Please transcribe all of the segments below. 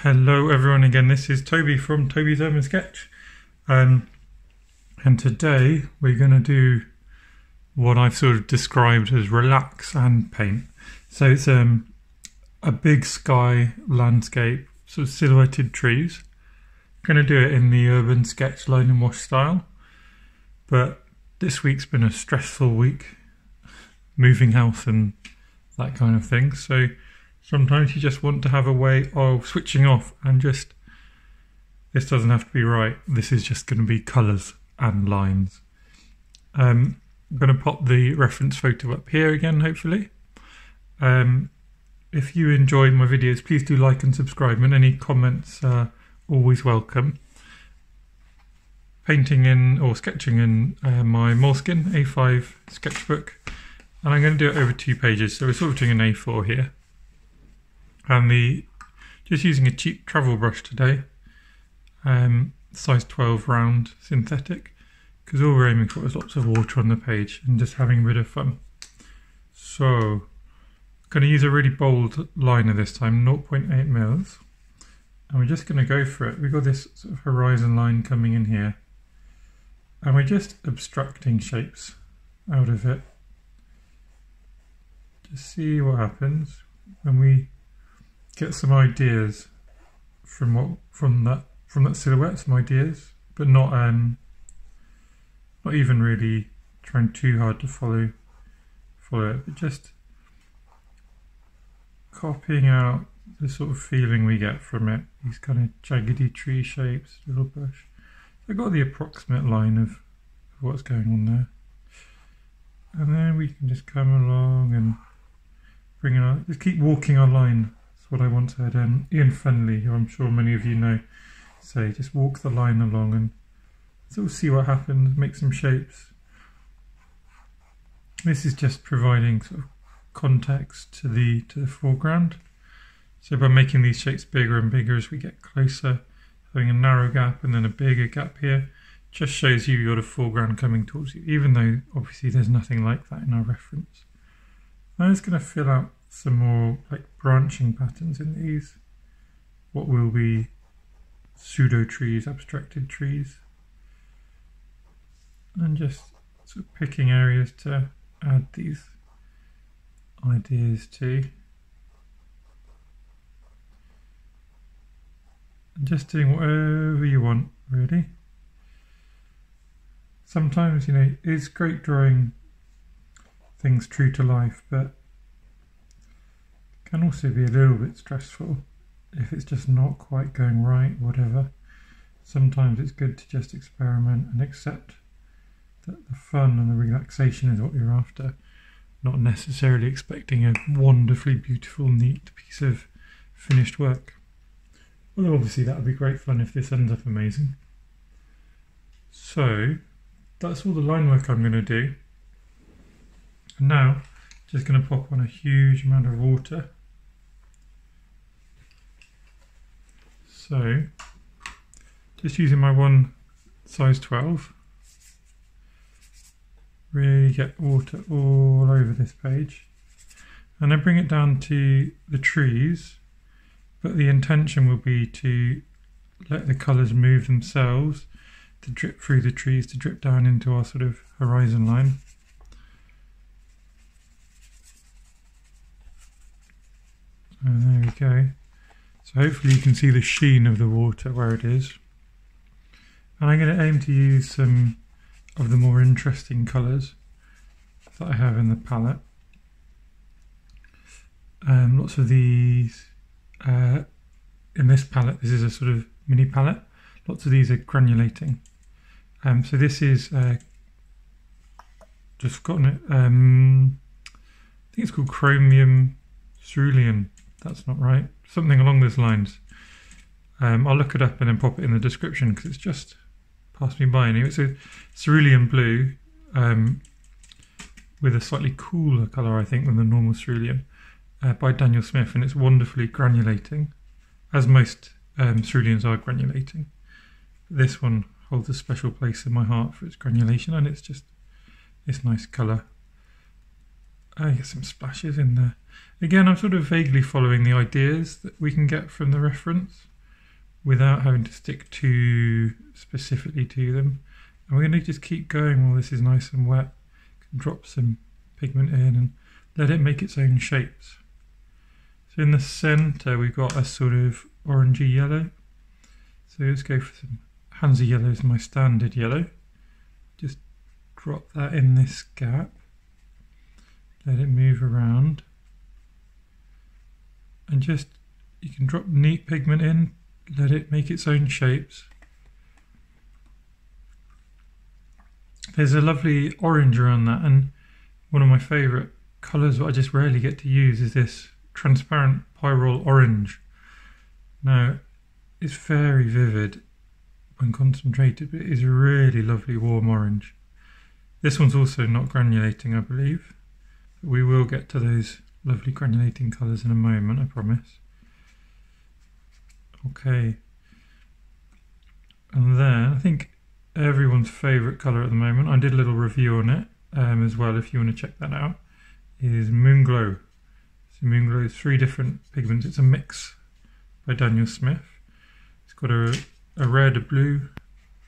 Hello everyone again, this is Toby from Toby's Urban Sketch, and today we're going to do what I've sort of described as relax and paint. So it's a big sky landscape, sort of silhouetted trees. I'm going to do it in the Urban Sketch line and wash style, but this week's been a stressful week, moving house and that kind of thing, so sometimes you just want to have a way of switching off and just, this doesn't have to be right, this is just going to be colours and lines. I'm going to pop the reference photo up here again, hopefully. If you enjoy my videos, please do like and subscribe, and any comments are always welcome. Painting in, or sketching in my Moleskine A5 sketchbook, and I'm going to do it over 2 pages, so we're sort of doing an A4 here. And just using a cheap travel brush today, size 12 round synthetic, because all we're aiming for is lots of water on the page and just having a bit of fun. So I'm going to use a really bold liner this time, 0.8 mils, and we're just going to go for it. We've got this sort of horizon line coming in here, and we're just abstracting shapes out of it. Just see what happens when we get some ideas from that silhouette, some ideas, but not even really trying too hard to follow it, but just copying out the sort of feeling we get from it. These kind of jaggedy tree shapes, little bush. So I've got the approximate line of what's going on there, and then we can just come along and bring it on. Just keep walking our line. What I once heard Ian Fenley, who I'm sure many of you know, say, just walk the line along and sort of see what happens, make some shapes. This is just providing sort of context to the foreground. So by making these shapes bigger and bigger as we get closer, having a narrow gap and then a bigger gap here, just shows you you've got a foreground coming towards you, even though obviously there's nothing like that in our reference. I'm just going to fill out some more like branching patterns in these, what will be pseudo trees, abstracted trees, and just sort of picking areas to add these ideas to, and just doing whatever you want really. Sometimes, you know, it's great drawing things true to life, but can also be a little bit stressful if it's just not quite going right, whatever. Sometimes it's good to just experiment and accept that the fun and the relaxation is what you're after, not necessarily expecting a wonderfully beautiful, neat piece of finished work. Although obviously that would be great fun if this ends up amazing. So that's all the line work I'm going to do. And now just going to pop on a huge amount of water. So, just using my one size 12, really get water all over this page, and then bring it down to the trees, but the intention will be to let the colours move themselves, to drip through the trees, to drip down into our sort of horizon line. And there we go. So hopefully you can see the sheen of the water where it is. And I'm going to aim to use some of the more interesting colours that I have in the palette. Lots of these, in this palette, this is a sort of mini palette, lots of these are granulating. So this is, just forgotten it, I think it's called chromium cerulean. That's not right. Something along those lines. I'll look it up and then pop it in the description because it's just passed me by. Anyway, it's a cerulean blue with a slightly cooler colour, I think, than the normal cerulean, by Daniel Smith, and it's wonderfully granulating, as most ceruleans are granulating. This one holds a special place in my heart for its granulation, and it's just this nice colour. I get some splashes in there. Again, I'm sort of vaguely following the ideas that we can get from the reference. without having to stick too specifically to them. And we're going to just keep going while this is nice and wet. Drop some pigment in and let it make its own shapes. So in the centre we've got a sort of orangey yellow. So let's go for some Hansa yellow is my standard yellow. Just drop that in this gap. Let it move around. And just, you can drop neat pigment in, let it make its own shapes. There's a lovely orange around that, and one of my favourite colours that I just rarely get to use is this transparent pyrrole orange. Now, it's very vivid when concentrated, but it is a really lovely warm orange. This one's also not granulating, I believe. But we will get to those lovely granulating colours in a moment, I promise. Okay. And then, I think everyone's favourite colour at the moment, I did a little review on it as well if you want to check that out, is Moonglow. So Moonglow is 3 different pigments. It's a mix by Daniel Smith. It's got a red, a blue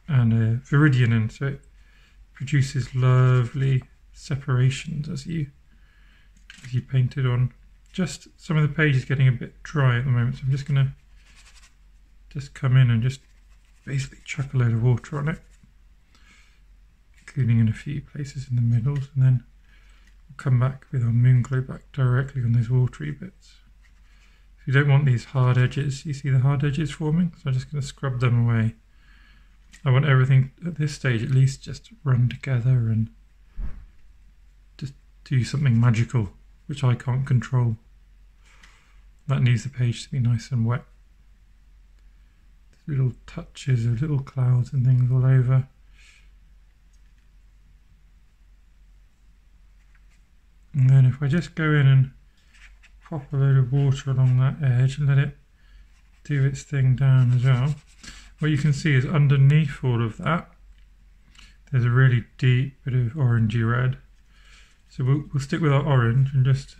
and a viridian in, so it produces lovely separations as you paint it on. Just some of the page is getting a bit dry at the moment, so I'm just going to just come in and just basically chuck a load of water on it, including in a few places in the middles, and then we'll come back with our Moonglow back directly on those watery bits. If you don't want these hard edges, you see the hard edges forming, so I'm just going to scrub them away. I want everything at this stage at least just run together and just do something magical, which I can't control. That needs the page to be nice and wet. Little touches of little clouds and things all over. And then if I just go in and pop a load of water along that edge and let it do its thing down as well, what you can see is underneath all of that there's a really deep bit of orangey red. So we'll stick with our orange and just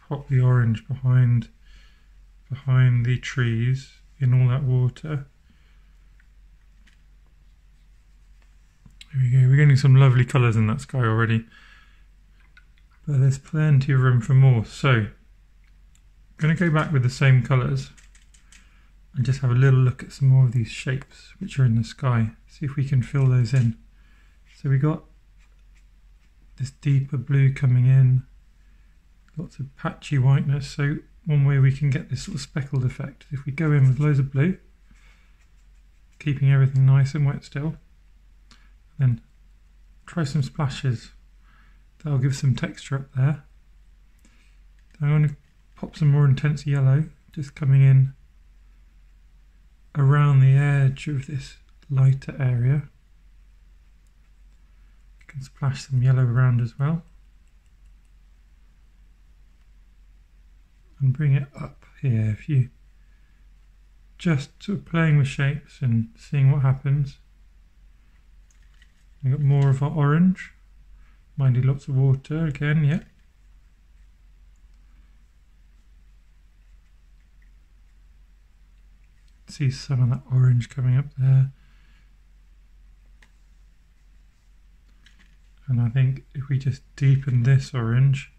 pop the orange behind the trees in all that water. There we go, we're getting some lovely colours in that sky already, but there's plenty of room for more. So I'm going to go back with the same colours and just have a little look at some more of these shapes which are in the sky, see if we can fill those in. So we got this deeper blue coming in, lots of patchy whiteness. So one way we can get this sort of speckled effect is if we go in with loads of blue, keeping everything nice and wet still, then try some splashes. That'll give some texture up there. Then I want to pop some more intense yellow, just coming in around the edge of this lighter area. You can splash some yellow around as well. And bring it up here. If you just sort of playing with shapes and seeing what happens. We've got more of our orange. Mind you, lots of water again, yeah. See some of that orange coming up there. And I think if we just deepen this orange,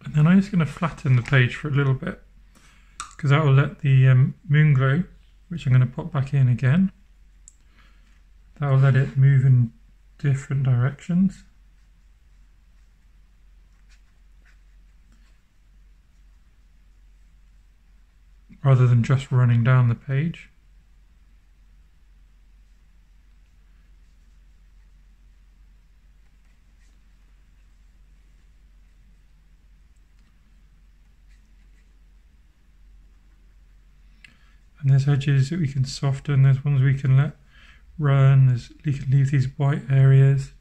and then I'm just going to flatten the page for a little bit, because that will let the Moonglow, which I'm going to pop back in again, that will let it move in different directions. Rather than just running down the page. And there's edges that we can soften, there's ones we can let run, we can leave these white areas.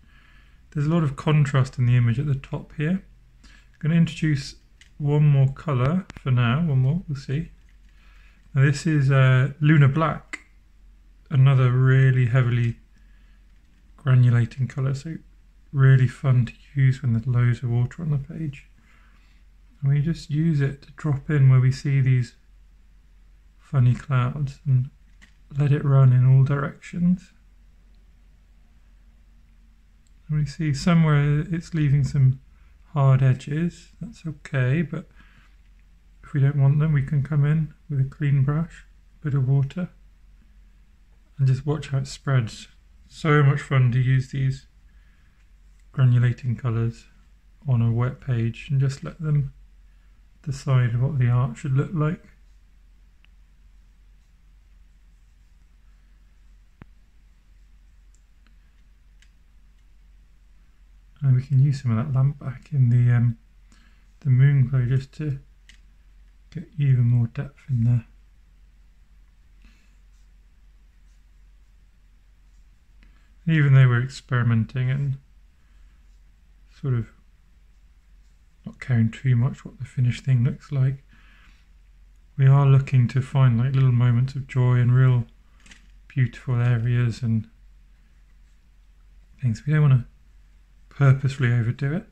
There's a lot of contrast in the image at the top here. I'm going to introduce one more colour for now, one more, we'll see. Now this is Lunar Black. another really heavily granulating colour, so really fun to use when there's loads of water on the page. And we just use it to drop in where we see these funny clouds and let it run in all directions. And we see somewhere it's leaving some hard edges, that's okay, but if we don't want them, we can come in with a clean brush, a bit of water, and just watch how it spreads. So much fun to use these granulating colours on a wet page and just let them decide what the art should look like. And we can use some of that lamp back in the moon glow just to get even more depth in there. Even though we're experimenting and sort of not caring too much what the finished thing looks like, we are looking to find like little moments of joy and real beautiful areas and things. We don't want to purposefully overdo it.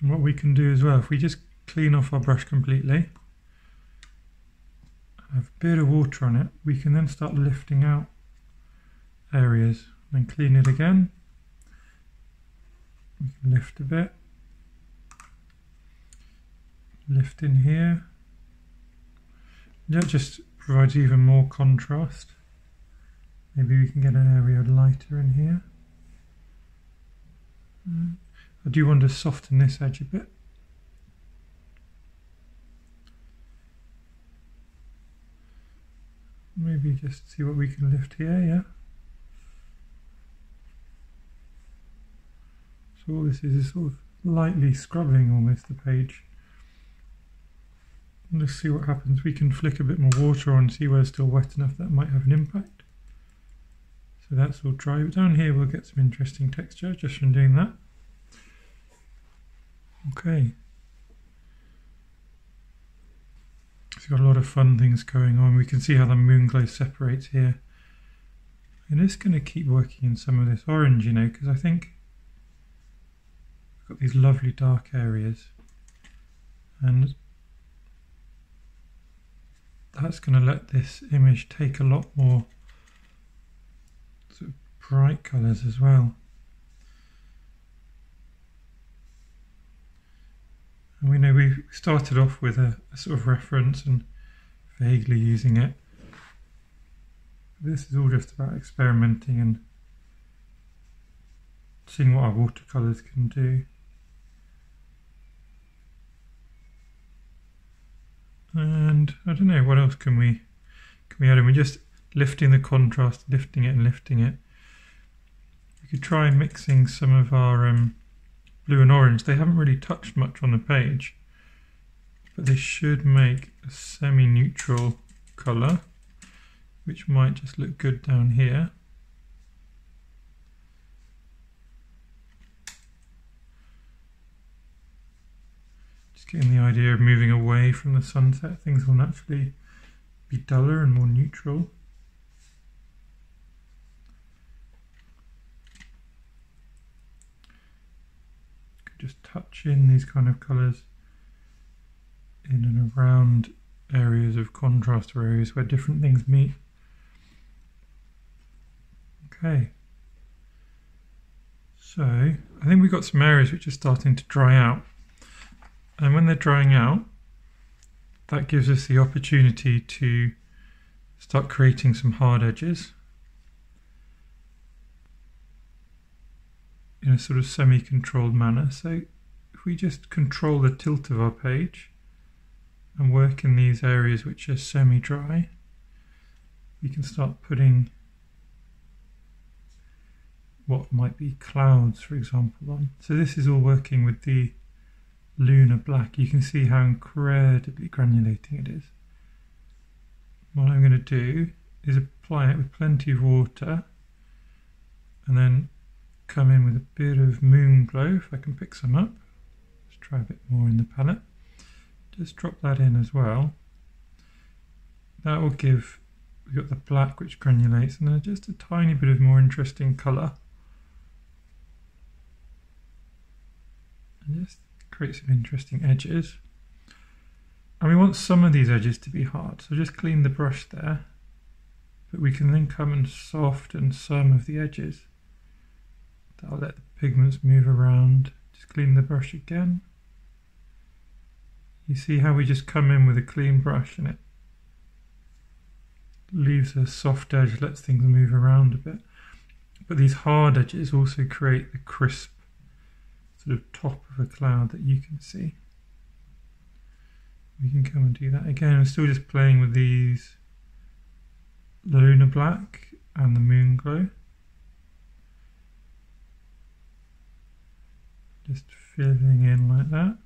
And what we can do as well, if we just clean off our brush completely, have a bit of water on it, we can then start lifting out areas, then clean it again. We can lift a bit, lift in here. That just provides even more contrast. Maybe we can get an area lighter in here. I do want to soften this edge a bit. Maybe just see what we can lift here, yeah. So all this is sort of lightly scrubbing almost the page. And let's see what happens. We can flick a bit more water on, see where it's still wet enough that might have an impact. So that's all dry, but down here we'll get some interesting texture just from doing that. Okay. It's got a lot of fun things going on. We can see how the moon glow separates here. And it's going to keep working in some of this orange, you know, because I think we've got these lovely dark areas. And that's going to let this image take a lot more sort of bright colours as well. And we know we started off with a sort of reference and vaguely using it. This is all just about experimenting and seeing what our watercolours can do. And I don't know, what else can we add in? We're just lifting the contrast, lifting it and lifting it. We could try mixing some of our blue and orange. They haven't really touched much on the page, but they should make a semi-neutral colour, which might just look good down here. Just getting the idea of moving away from the sunset, things will naturally be duller and more neutral. Just touch in these kind of colours in and around areas of contrast or areas where different things meet. Okay, so I think we've got some areas which are starting to dry out, and when they're drying out, that gives us the opportunity to start creating some hard edges in a sort of semi-controlled manner. So if we just control the tilt of our page and work in these areas which are semi-dry, we can start putting what might be clouds, for example, on. So this is all working with the lunar black. You can see how incredibly granulating it is. What I'm going to do is apply it with plenty of water and then come in with a bit of moon glow, if I can pick some up. Let's try a bit more in the palette. Just drop that in as well. that will give, we've got the black which granulates, and then just a tiny bit of more interesting colour. And just create some interesting edges. And we want some of these edges to be hard, so just clean the brush there. But we can then come and soften some of the edges. That'll let the pigments move around. Just clean the brush again. You see how we just come in with a clean brush and it leaves a soft edge, lets things move around a bit. But these hard edges also create the crisp sort of top of a cloud that you can see. We can come and do that again. I'm still just playing with these, the lunar black and the moon glow. Just filling in like that.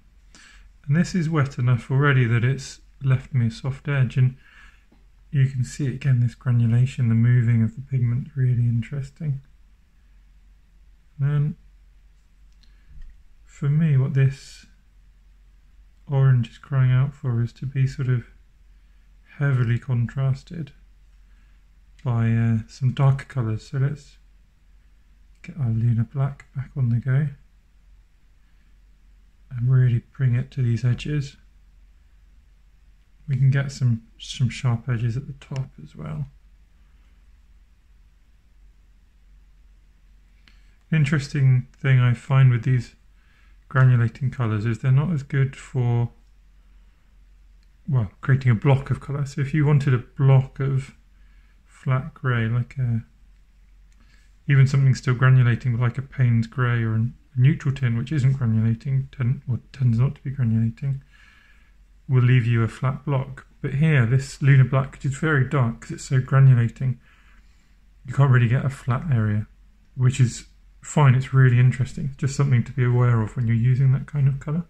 And this is wet enough already that it's left me a soft edge, and you can see again this granulation, the moving of the pigment, really interesting. And then for me what this orange is crying out for is to be sort of heavily contrasted by some darker colours. So let's get our lunar black back on the go and really bring it to these edges. We can get some sharp edges at the top as well. Interesting thing I find with these granulating colours is they're not as good for, well, creating a block of colour. So if you wanted a block of flat grey, like even something still granulating like a Payne's grey or a neutral tin which isn't granulating, or tends not to be granulating, will leave you a flat block. But here, this lunar black, which is very dark because it's so granulating, you can't really get a flat area, which is fine. It's really interesting. Just something to be aware of when you're using that kind of colour.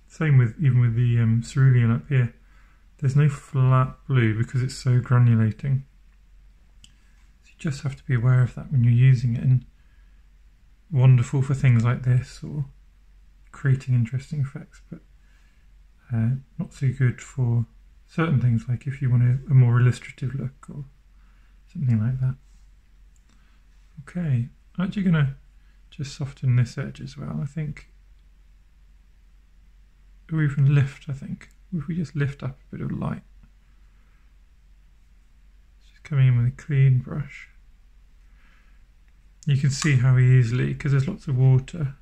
Same with even with the cerulean up here. There's no flat blue because it's so granulating. So you just have to be aware of that when you're using it. And wonderful for things like this or creating interesting effects, but not so good for certain things, like if you want a more illustrative look or something like that. Okay, I'm actually going to just soften this edge as well, I think. Or even lift, I think. If we just lift up a bit of light. Just coming in with a clean brush. You can see how easily, because there's lots of water,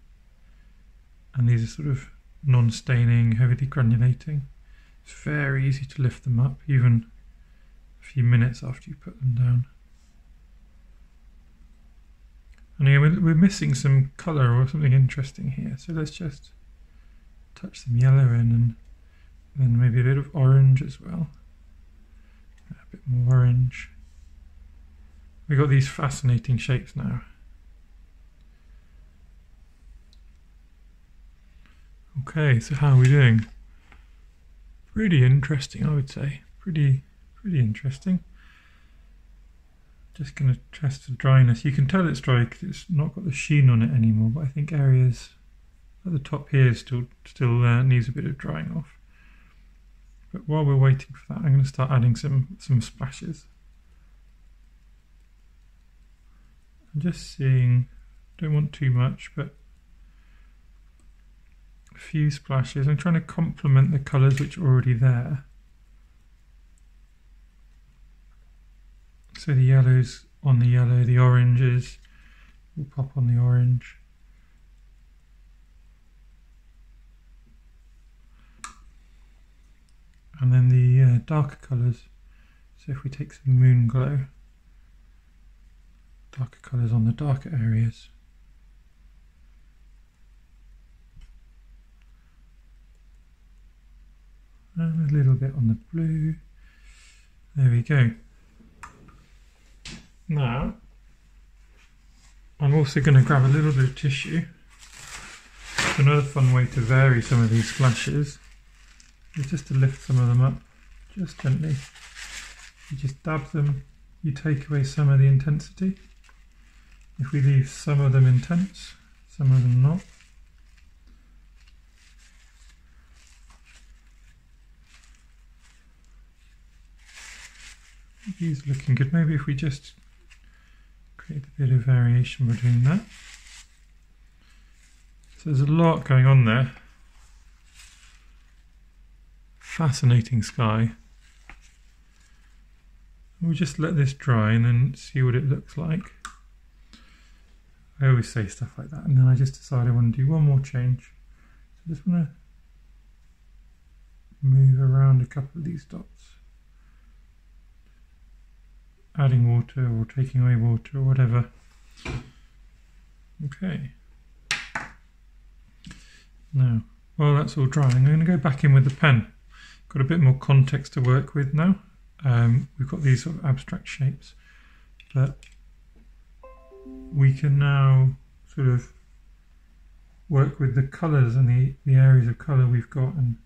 and these are sort of non-staining, heavily granulating. It's very easy to lift them up, even a few minutes after you put them down. And again, we're missing some colour or something interesting here, so let's just touch some yellow in, and then maybe a bit of orange as well. A bit more orange. We've got these fascinating shapes now. Okay, so how are we doing? Pretty interesting, I would say. Pretty interesting. Just going to test the dryness. You can tell it's dry because it's not got the sheen on it anymore, but I think areas at the top here still needs a bit of drying off. But while we're waiting for that, I'm going to start adding some splashes. I'm just seeing, don't want too much, but a few splashes. I'm trying to complement the colours which are already there. So the yellows on the yellow, the oranges will pop on the orange. And then the darker colours, so if we take some moon glow, darker colours on the darker areas. And a little bit on the blue. There we go. Now, I'm also going to grab a little bit of tissue. Another fun way to vary some of these splashes is just to lift some of them up, just gently. You just dab them, you take away some of the intensity. If we leave some of them intense, some of them not. These are looking good. Maybe if we just create a bit of variation between that. So there's a lot going on there. Fascinating sky. We'll just let this dry and then see what it looks like. I always say stuff like that, and then I just decide I want to do one more change. So I just want to move around a couple of these dots. Adding water or taking away water or whatever. Okay. Now, while that's all drying, I'm going to go back in with the pen. Got a bit more context to work with now. We've got these sort of abstract shapes, but we can now sort of work with the colours and the areas of colour we've got and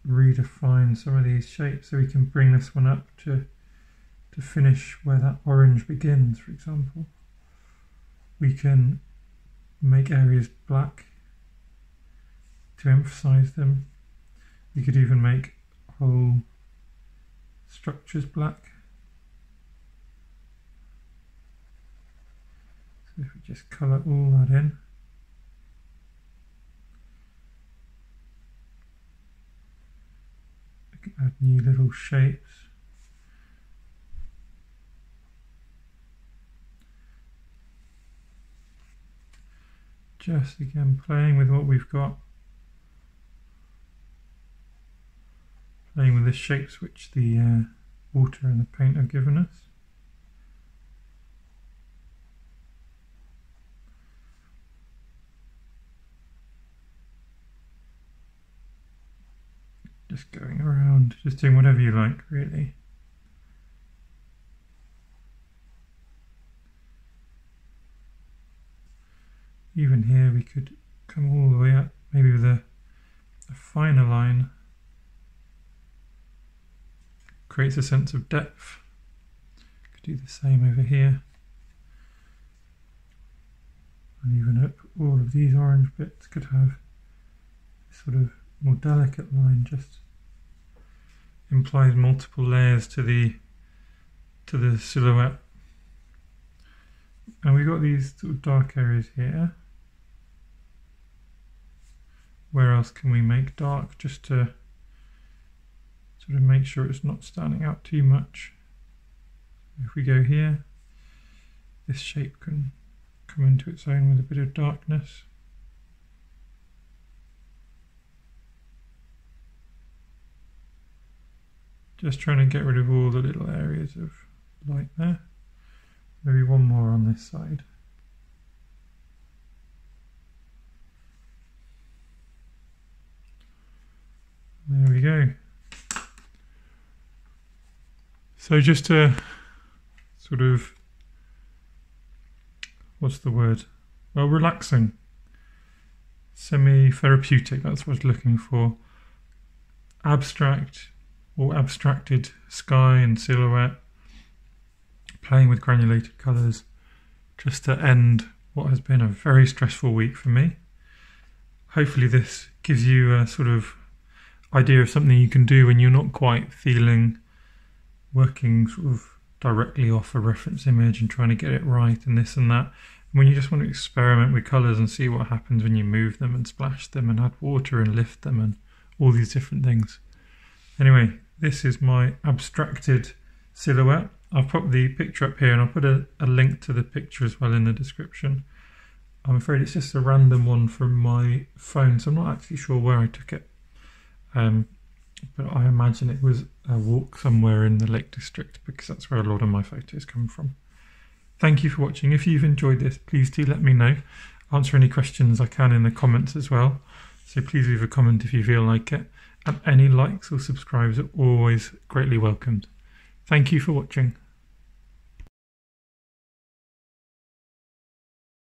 redefine some of these shapes, so we can bring this one up to finish where that orange begins, for example. We can make areas black to emphasize them. We could even make whole structures black. So if we just colour all that in. We can add new little shapes. Just again playing with what we've got. Playing with the shapes which the water and the paint have given us. Just going around, just doing whatever you like, really. Even here we could come all the way up, maybe with a finer line. Creates a sense of depth. Could do the same over here. And even up all of these orange bits could have this sort of more delicate line, just implies multiple layers to the silhouette. And we've got these sort of dark areas here. Where else can we make dark, just to sort of make sure it's not standing out too much? If we go here, this shape can come into its own with a bit of darkness. Just trying to get rid of all the little areas of light there. Maybe one more on this side. There we go. So just to sort of, what's the word? Well, relaxing. Semi-therapeutic, that's what I was looking for. Abstract or abstracted sky and silhouette. Playing with granulated colours. Just to end what has been a very stressful week for me. Hopefully this gives you a sort of idea of something you can do when you're not quite feeling working sort of directly off a reference image and trying to get it right and this and that. When you just want to experiment with colours and see what happens when you move them and splash them and add water and lift them and all these different things. Anyway, this is my abstracted silhouette. I'll pop the picture up here and I'll put a link to the picture as well in the description. I'm afraid it's just a random one from my phone, so I'm not actually sure where I took it. But I imagine it was a walk somewhere in the Lake District, because that's where a lot of my photos come from. Thank you for watching. If you've enjoyed this, please do let me know. Answer any questions I can in the comments as well. So please leave a comment if you feel like it. And any likes or subscribes are always greatly welcomed. Thank you for watching.